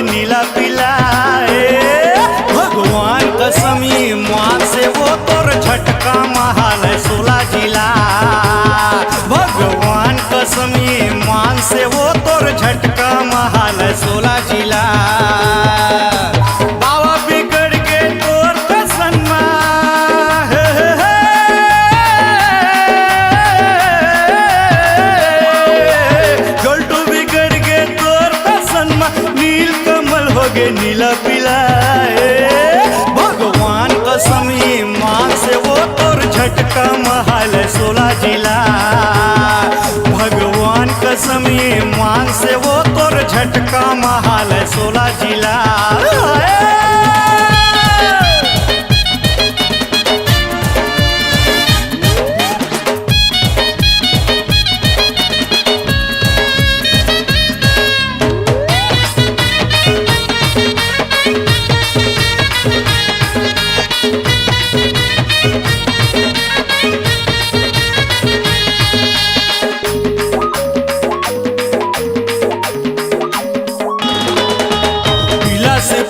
नीला पीला भगवान कसमी माँ से वो तोर झटका महाल 16 जिला। भगवान कसमी माँ से वो तोर झटका महाल 16 जिला। बाबा बिगड़ के तोर कसनमा गोल्टू बिगड़ के तोर कसनमा नील कमल हो गे नीला पीला। भगवान कसमी माँ से वो तोर झटका महल 16 जिला। भगवान कसमी माँ से वो तोर झटका महल 16 जिला।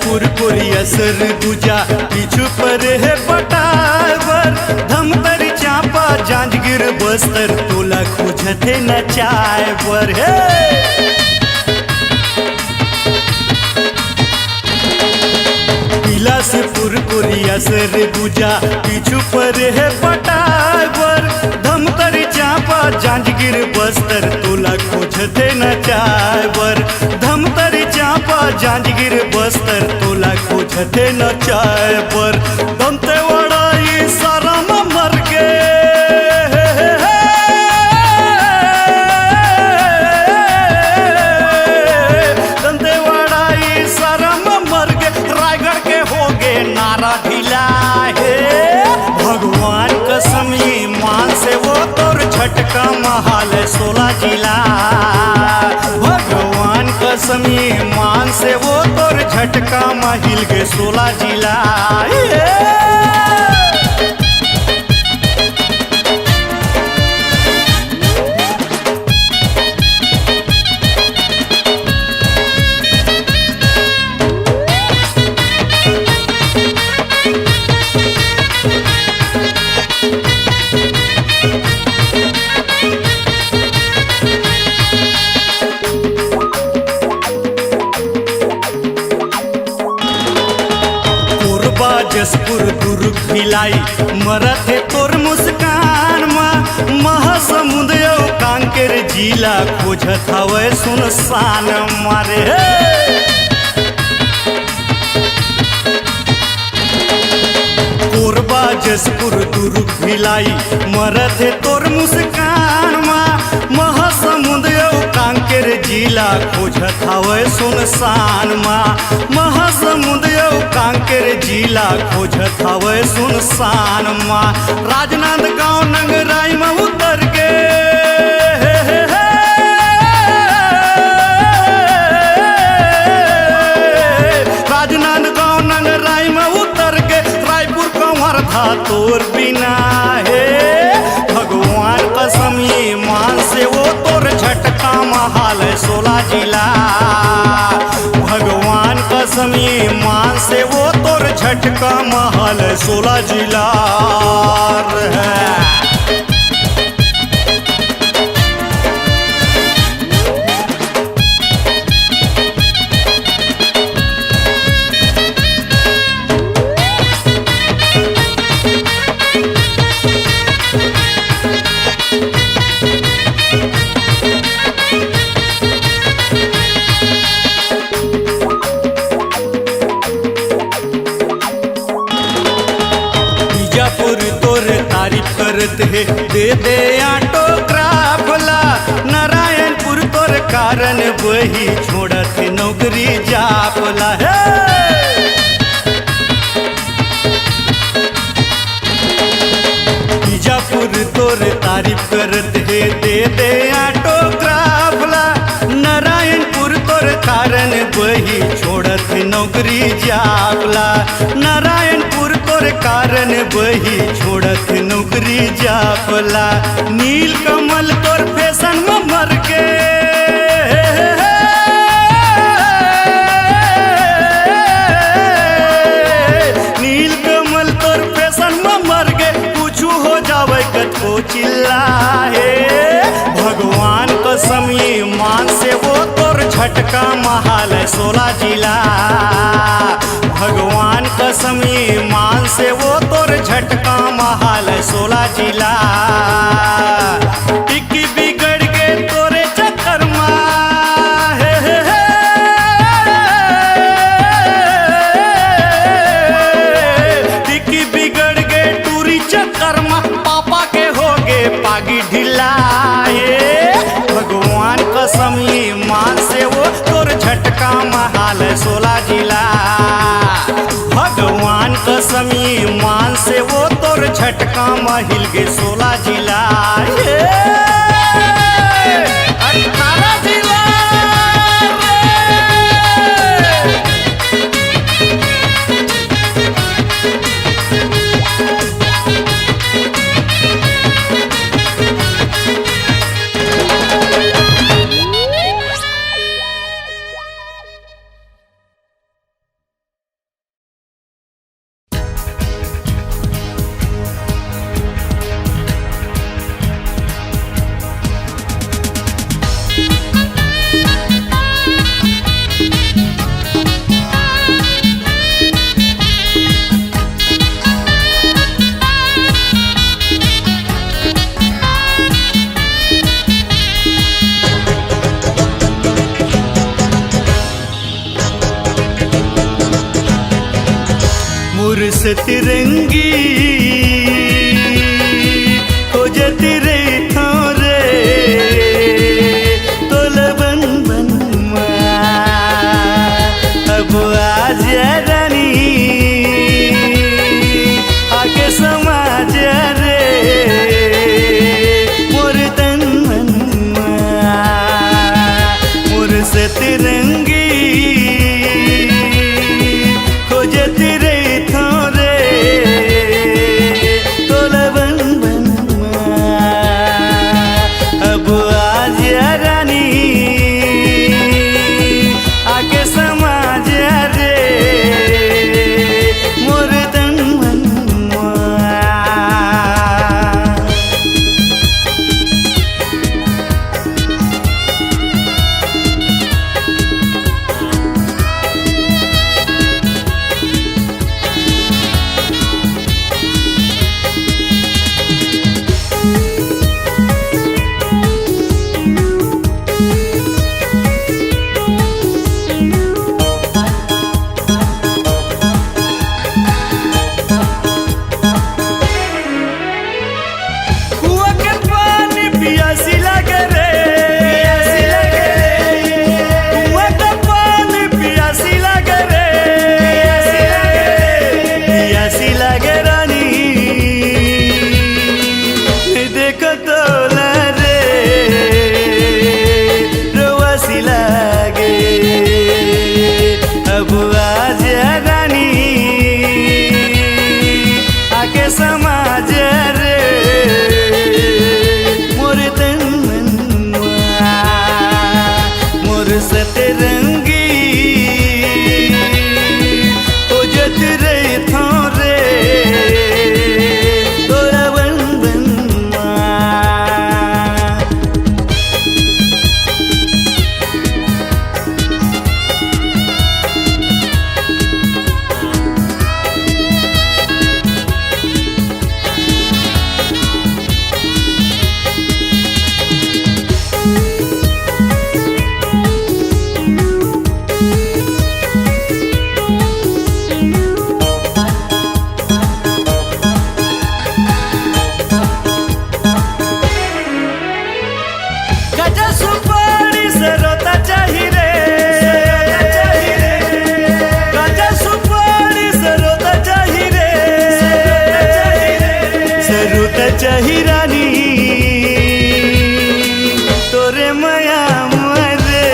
पुरपुरी असर दूजा पीछू पर है पटावर धमतरी चांपा जांजगीर बस्तर तोला खोजते न चाय पर है। पीला से पुरपुरी असर दूजा पीछू पर है पटावर धमतरी चांपा जांजगीर बस्तर तोला खोजते न चाय पर। धमतरी चांपा जांजगीर बस्तर तोला खोजते न चाय पर। दमते वड़ाई सारा मर गे दमते वड़ाई सारा मर गे रायगढ़ के हो गे नारा ढीला है। भगवान कसमी मान से वो तोर झटका महल 16 जिला। भगवान कसमी मान से वो तोर झटका महिल के 16 जिला। जसपुर दुर्ग भिलाई मरत है तोर मुस्कान महासमुंद कांकेर जिला खोजत हवे सुनसान मारे। कोरबा जसपुर दुर्ग भिलाई मरत है तोर मुस्कान महासमुंद कांकेर जिला खोजत हवे सुनसान महासमुंद कांकेर जिला खोजत हवे सुनसान राजनांदगांव नंगराई में उतर के राजनांदगांव नंगराई में उतर के रायपुर कंवर था तोर बिना है। भगवान कसमी मान से वो तोर झटका महल 16 जिला। भगवान कसमी मान से वो तोर झटका महल 16 जिला है। कारण वही छोड़त नौकरी जापला है। बीजापुर तोर तारीफ करत है दे दे ऑटोग्राफ ला। नारायणपुर तोर कारण वही छोड़त नौकरी जापला। नारायणपुर तोर कारण वही छोड़त नौकरी जापला। नील कमल तोर फैशन में मर के नील कमल तोर फैशन में मर के कुछू हो जावे कतो चिल्लाए। भगवान कसम ईमान से वो तोर झटका महाल 16 जिला। भगवान कसम ईमान से वो तोर झटका महाल 16 जिला। टिक्की बिगड़ के तोरे चक्कर टिक्की बिगड़ के टूरी चक्कर पापा के हो गे पागी ढिलाए। भगवान कसम ईमान से वो तोर झटका महाल 16 जिला। भगवान कसम ईमान से वो तोर झटका महिल गे 16 जिला। 18 जिला मुर्स तिरंगी खोजत रे थोरे तोलबन बनमा। अब आज रानी आके समाज रे मोर तन मनमा। मुर्स तिरंगी खोजत रे गजा सुपारी से मया मरे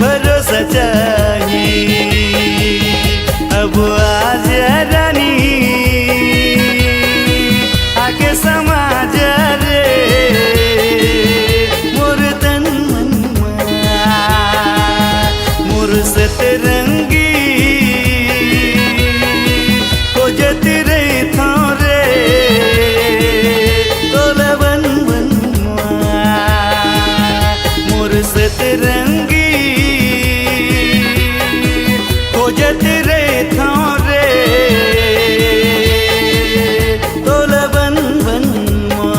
भरोसा चाहिए अब आज रानी आके समाज रे मोर तन मनमा मोर सतरंगी खोजत रे थोरे तोला बन बनवा मोर सतरंगी खोजत रे थोरे तोला बन बनवा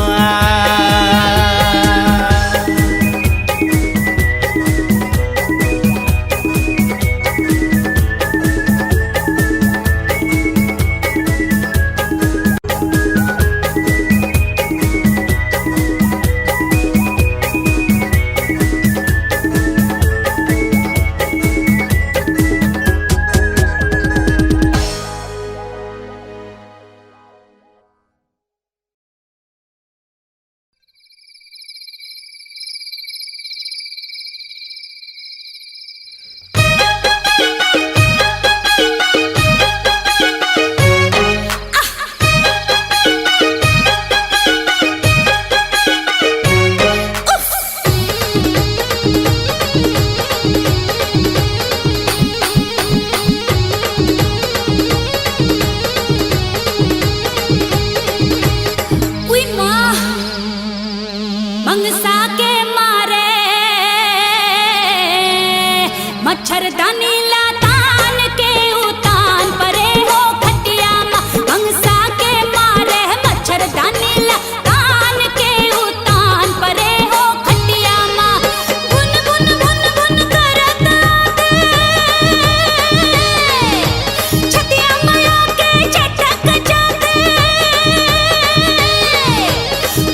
मंगसा के मारे मच्छरदानी लातान के उतान परे हो खटिया मंगसा के मारे मच्छरदानी लातान के उतान परे हो खटिया बुन बुन बुन बुन करत छतिया माया के झटक जाते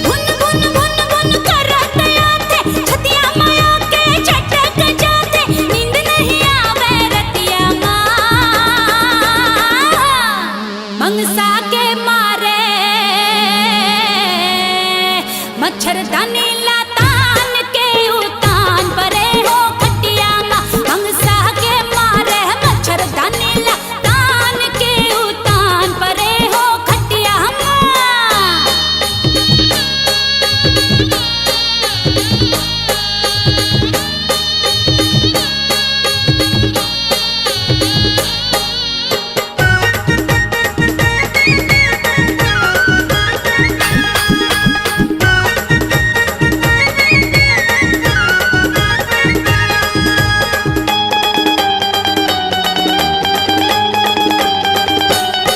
बुन बुन बुन बुन करत आते छतिया माया के झटक जाते नींद नहीं आवे रतिया मंगसा के मारे मच्छरदानी लातान के उतान परे हो खटिया मंगसा के मारे मच्छरदानी लातान के उतान परे हो खटिया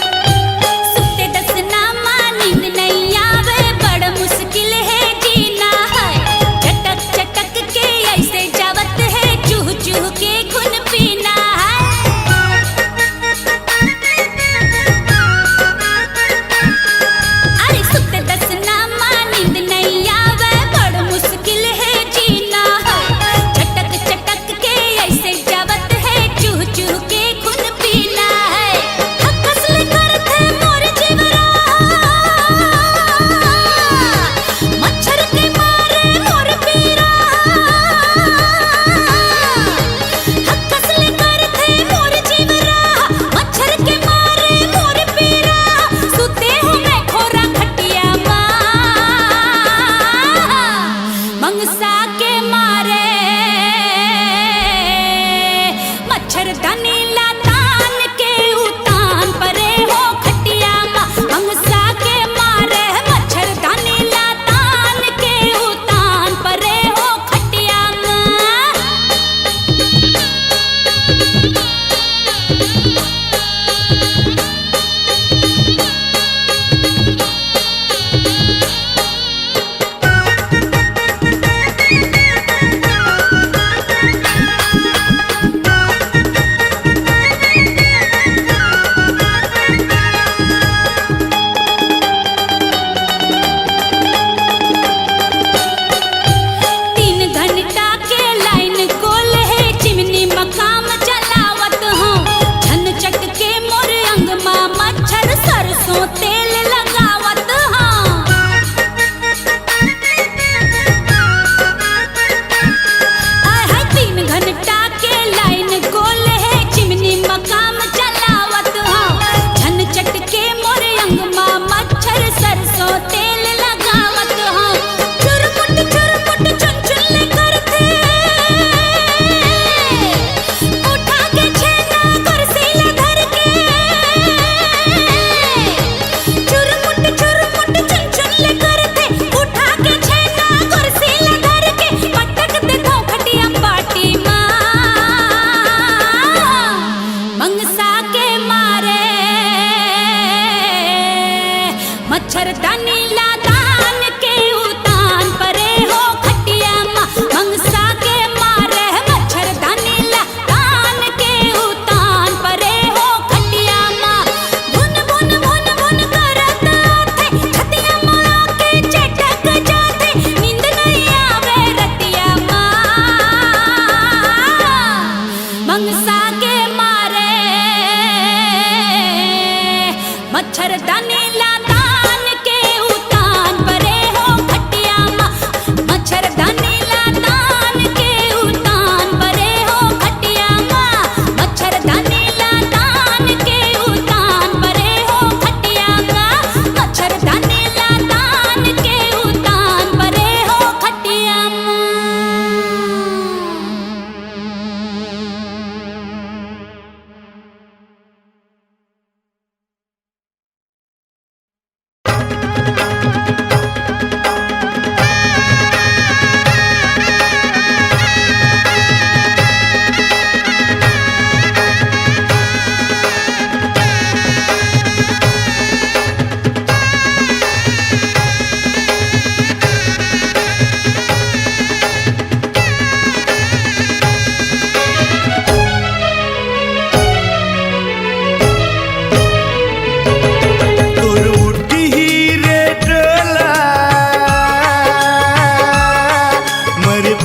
सुते दस नामा नींद नहीं आवे बड़ मुश्किल है जीना है चटक चटक के ऐसे जावत है चूह चूह के खून पीना है अरे सुते दस नामा नींद नहीं आवे बड़ मुश्किल है जीना है चटक चटक के ऐसे जावत है चूह चूह के खून पीना है हकसल करते मोर जीवरा मच्छर के मारे मोर पीरा हकसल करते मोर जीवरा मच्छर के मारे मोर पीरा सुते हूँ मैं खोरा खटिया मंगसा के मारे मच्छरदानी लातान के उतान परे हो खटिया मंगसा के मारे मच्छरदानी लातान के उतान परे हो खटिया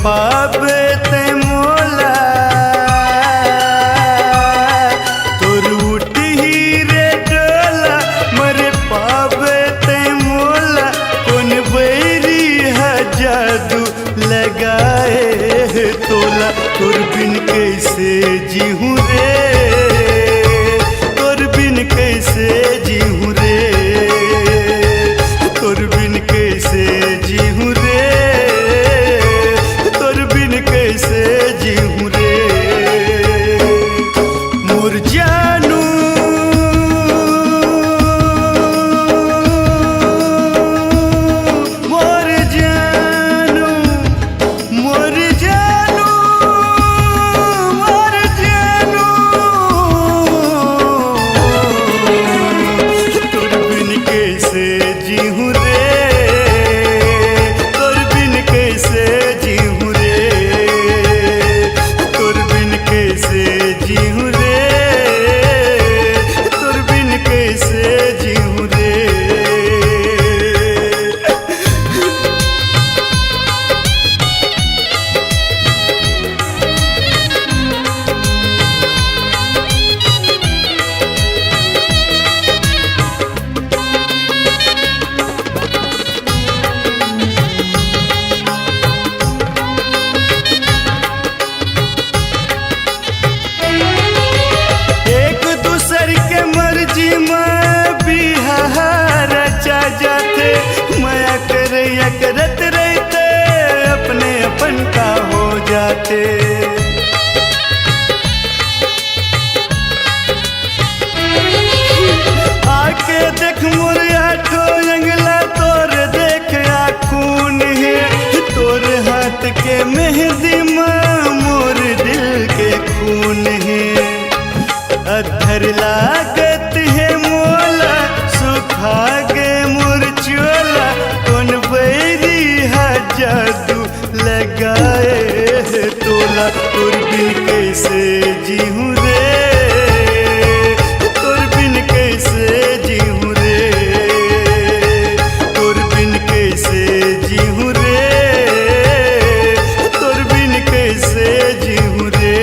पावे ते मोला तोर उठी रे डोला मरे पावे ते मोला कौन बैरी है जादू लगाए तोला तोर बिन कैसे जीहूँ रे तोर बिन कैसे जीहूँ रे तोर बिन कैसे जीहूँ रे तोर बिन कैसे जीहूँ रे मोर जानू मोर जानू मोर जानू मोर जानू तोर बिन कैसे जीहूँ रे तोर बिन कैसे जीहूँ रे तोर बिन कैसे जीहूँ रे तोर बिन कैसे जीहूँ रे एक दूसर के मर्जी में बिहार चा जाते माया करैया करत रहते अपने अपन का हो जाते आके देख मोर आठो अंगला तोर देख खून है तोर हाथ के मेहंदी में मोर दिल के खून है अधर लागत है मोला सुखा गे मोर चोला कौन बैरी है जादू लगाए है तोला तोर बिन कैसे जीहूँ रे तोर बिन कैसे जीहूँ रे तोर बिन कैसे जीहूँ रे तोर बिन कैसे जीहूँ रे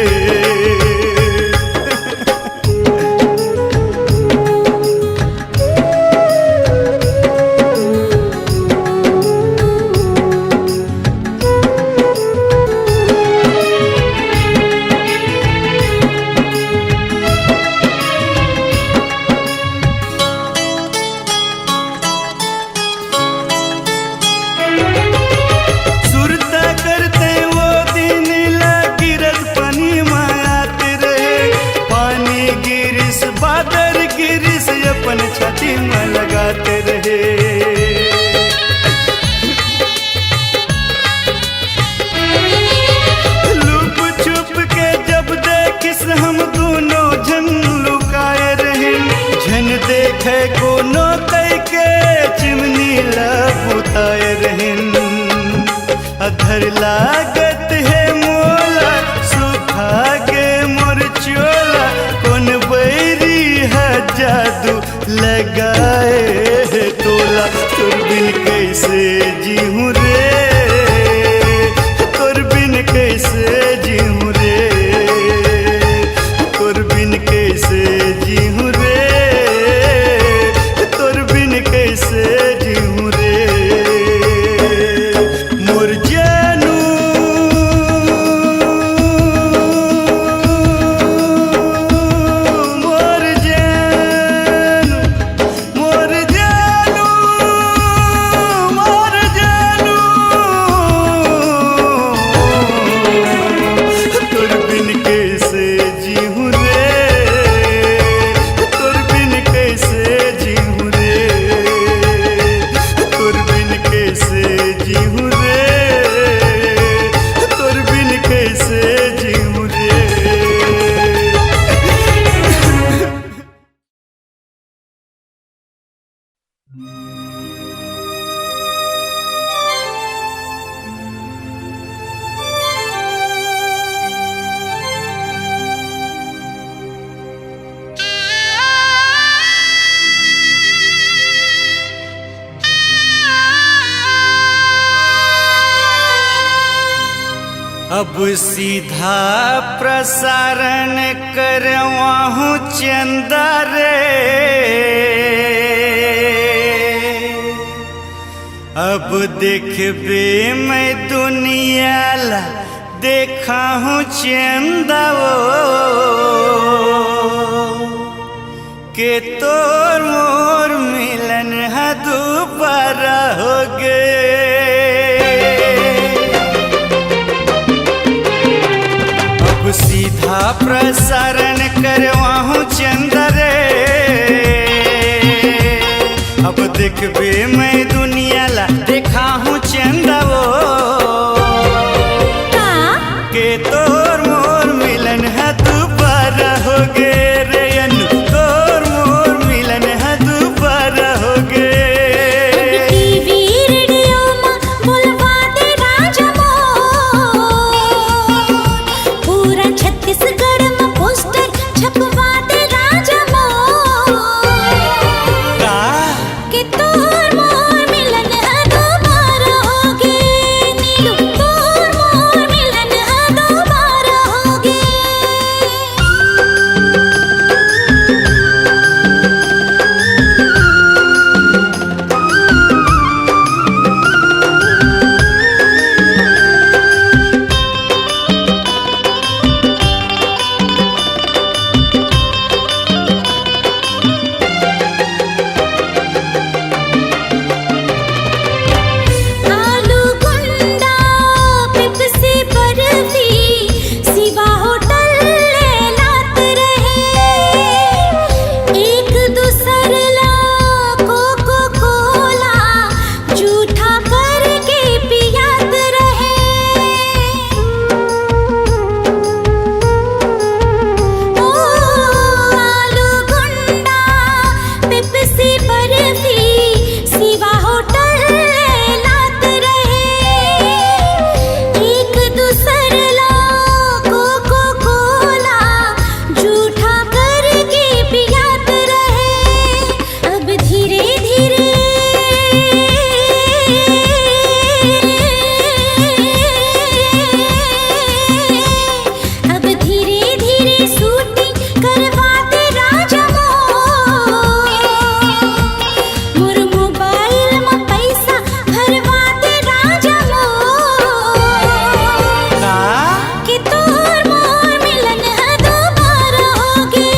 सुरता करते वो दिन गिरस पानी मायाते रहे पानी गिरिस बादर गिरिस अपन छाती में लगाते रहे लुप छुप के जब देखिस हम दोनों झन लुकाए रहे झन देखे कोनो कई के चिमनी लपुताए रहन अधर लागत है मोला सुखा गे मोर चोला कौन बैरी है जादू लगाए है तोला तोर बिन कैसे जीहूँ रे तोर बिन कैसे जीहूँ रे तोर बिन कैसे जीहूँ रे तोर बिन कैसे जीहूँ रे मोर जानू मोर जानू मोर जानू मोर जानू अब सीधा प्रसारण करवाहूँ चंदा रे, अब देखबे मैं दुनिया ला देखा हूँ चंदा के तोर मोर मिलन है दोबारा हो गए। अब सीधा प्रसारण करवाहूँ चंदा रे, अब देखबे मैं दुनिया ला देखा हूँ चंदा के तोर मोर मिलन है दोबारा हो गे रे अनु, तोर मोर मिलन है दोबारा हो गे। टीवी रेडियो में बोलवा दे राजा मोर, पूरा छत्तीसगढ़ में पोस्टर छपवा दे राजा मोर के तोर मोर मिलन है दोबारा हो गे नीलू, तोर मोर मिलन है दोबारा हो गे। आलू गुंडा पेप्सी बर्फी सिवा होटल ले लात रहे, एक दूसर ला कोको कोला झूठा करके पियात रहे। ओ आलू गुंडा पेप्सी बर्फी सिवा होटल ले लात रहे, एक दूसर ला कोको कोला झूठा करके पियात रहे। अब धीरे धीरे अब धीरे धीरे शूटिंग करवाते राजा मोर मोबाइल में पैसा भरवाते राजा मोर कि तोर मोर मिलन है दोबारा हो गे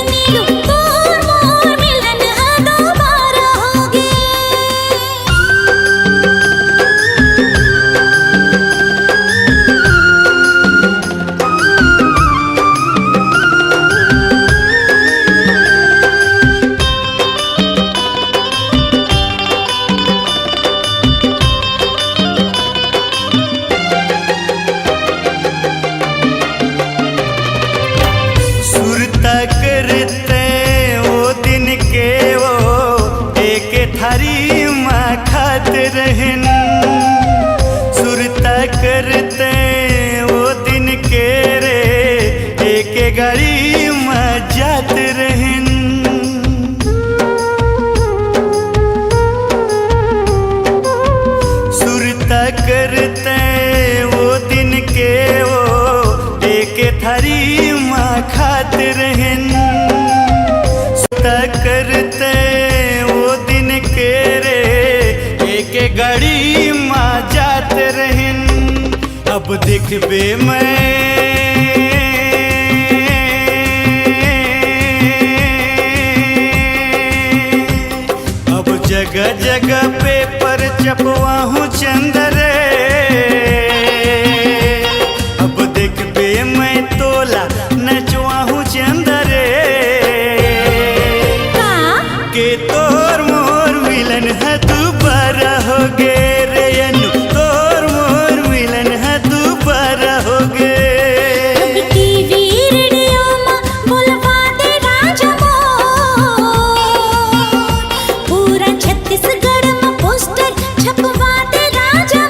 नीलू, तोर मोर मिलन है दोबारा हो गे। सुरता करते वो दिन के वो एक थारी माँ खाते रहन, सुरता करते वो दिन के रे एक गाड़ी माँ जाते रहन। सुरता करते वो दिन के वो एक थारी माँ खाते रहन, सुरता करते वो दिन के रे एक गाड़ी माँ जाते रहन। अब देखबे मैं अब जगह जगह पेपर छपवाहूँ चंदा रे, अब देखबे मैं तोला नचवाहूँ चंदा रे के तोर मोर मिलन है दोबारा हो गे रे अनु, तोर मोर मिलन है दोबारा हो गे। टीवी रेडियो में बोलवा दे राजा मोर, पूरा छत्तीसगढ़ में पोस्टर छपवा दे राजा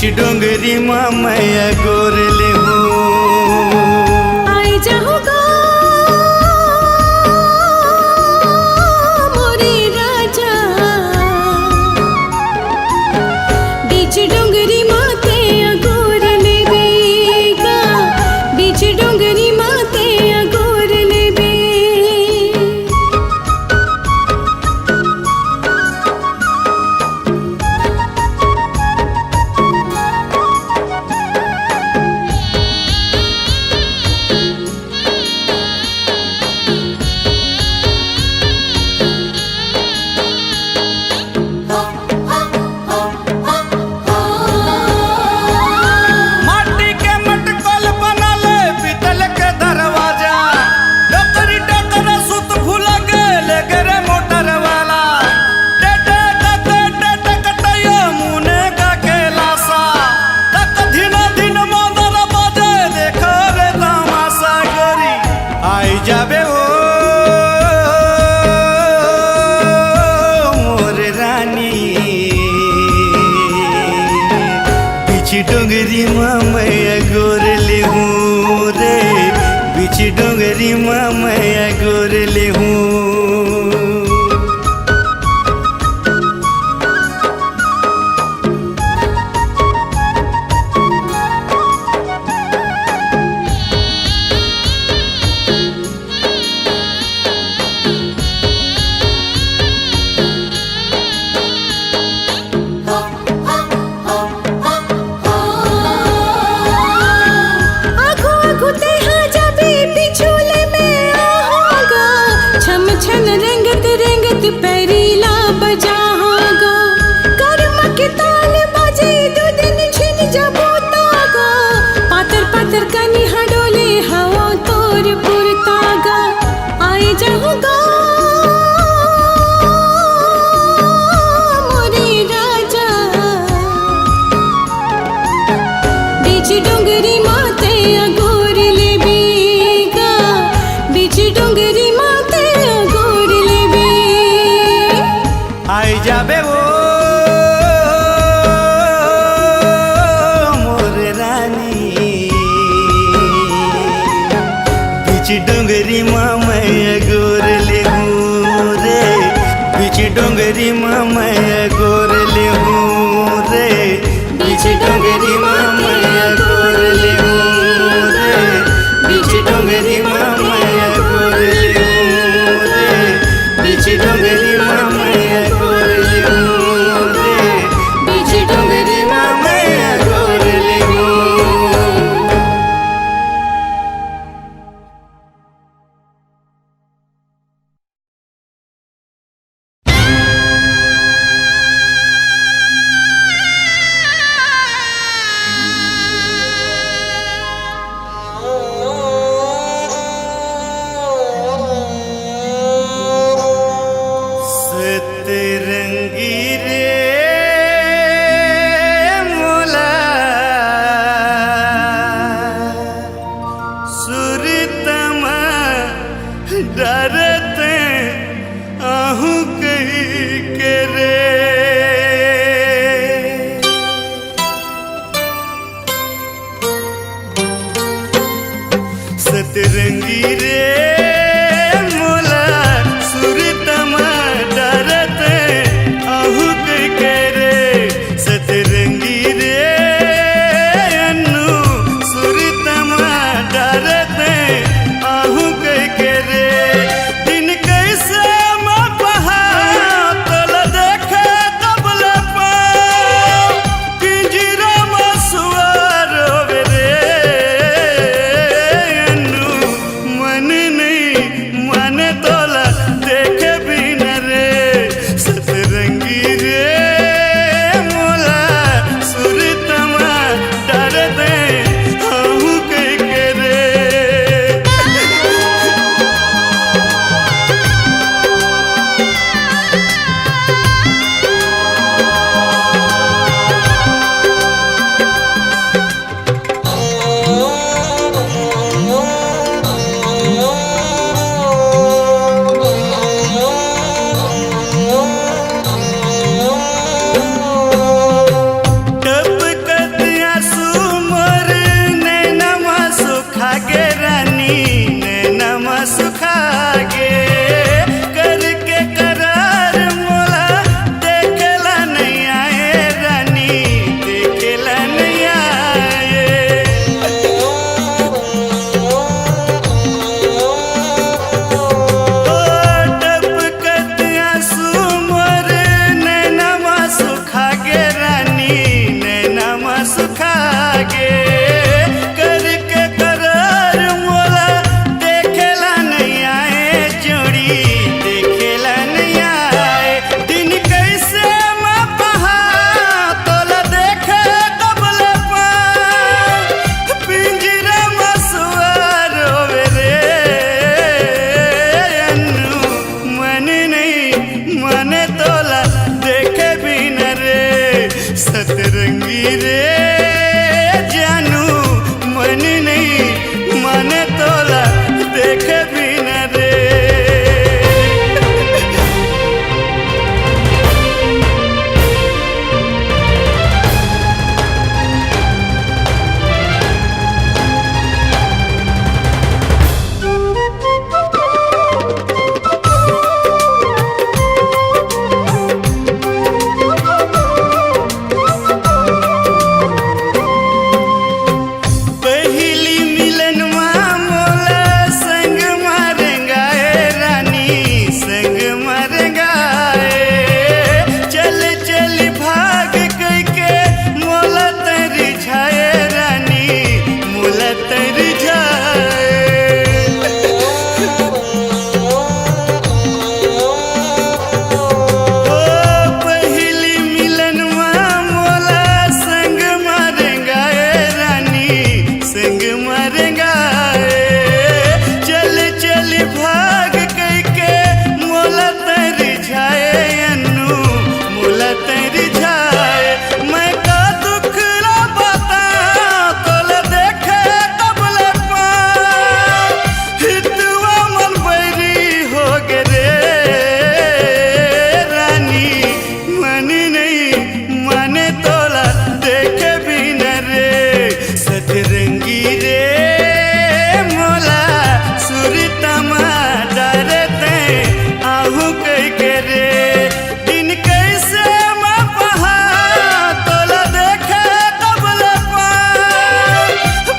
बीच डोंगरी माँ मैं गोर ले हूँ। आई जाऊंगा मोरे राजा बीच डोंगरी माते अगोर लेवेगा बीच डोंगरी माते अगोर लेवे माटी के मटकोल बनले पीतल के दरवाजा डोकरी डोकर सुत भूल गेले गरे मोटर वाला टेटे टेटे कटयो मुने का केलासा तक दिन दिन मोदर बजे देखो रे तमाशा गोरी आई जाबे हो मोर रानी बीच डोंगरी माँ मैं गोर ले हूँ रे बीच डोंगरी माँ मैं गोर ले हूँ। आँखों आँखों तेहा जाबे पिछोले में आऊंगा छम छन रेंगत रेंगत पैरीला बजाऊंगा कर्म के ताल बाजे दो दिन छिन जबो तागा पातर पातर कनी हडोले हवा तोर पुरतागा आई जाऊंगा मोरे राजा बीच डोंगरी माते अगोर लेवेगा बीच डोंगरी माते अगोर लेवे आई जाबे वो मोर रानी बीच डोंगरी माँ मैं गोर ले हूँ रे बीच डोंगरी माँ मैं गोर ले हूँ रे बीच डोंगरी माँ मैं गोर ले हूँ रे बीच डोंगरी माँ मैं गोर ले हूँ रे बीच डोंगरी माँ मैं गोर ले हूँ रे बीच डोंगरी माँ मैं गोर ले हूँ। सतरंगी रे जानू मन नहीं माने तोला देख भी न रे। पहली मिलनवा मोला संग मारेंगा ए रानी संग मारेंगा ए। चल चल भाग कई के मोला तर जाए रानी मोला तर जाए। ओ पहली मिलनवा मोला संग मारेंगा ए रानी संग मारेंगा ए। चल चल भाग कई के मोला तर जाए अन्नू मोला तर जाए। मैं का दुख रा बता तोला देखे तबले पा हितवा मन बैरी हो गे रे रानी मन नहीं माने तोला देखे भी न रे। सतरंगी रे मोला सुरतमा डरते आहू कई के रे। दिन कैसे मैं पहा तोला देखे तबले पा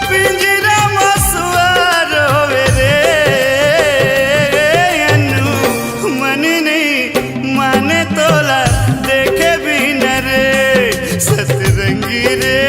पिंजरा मसुआर होवे रे अन्नू मन नहीं माने तोला देखे भी न रे। सतरंगी रे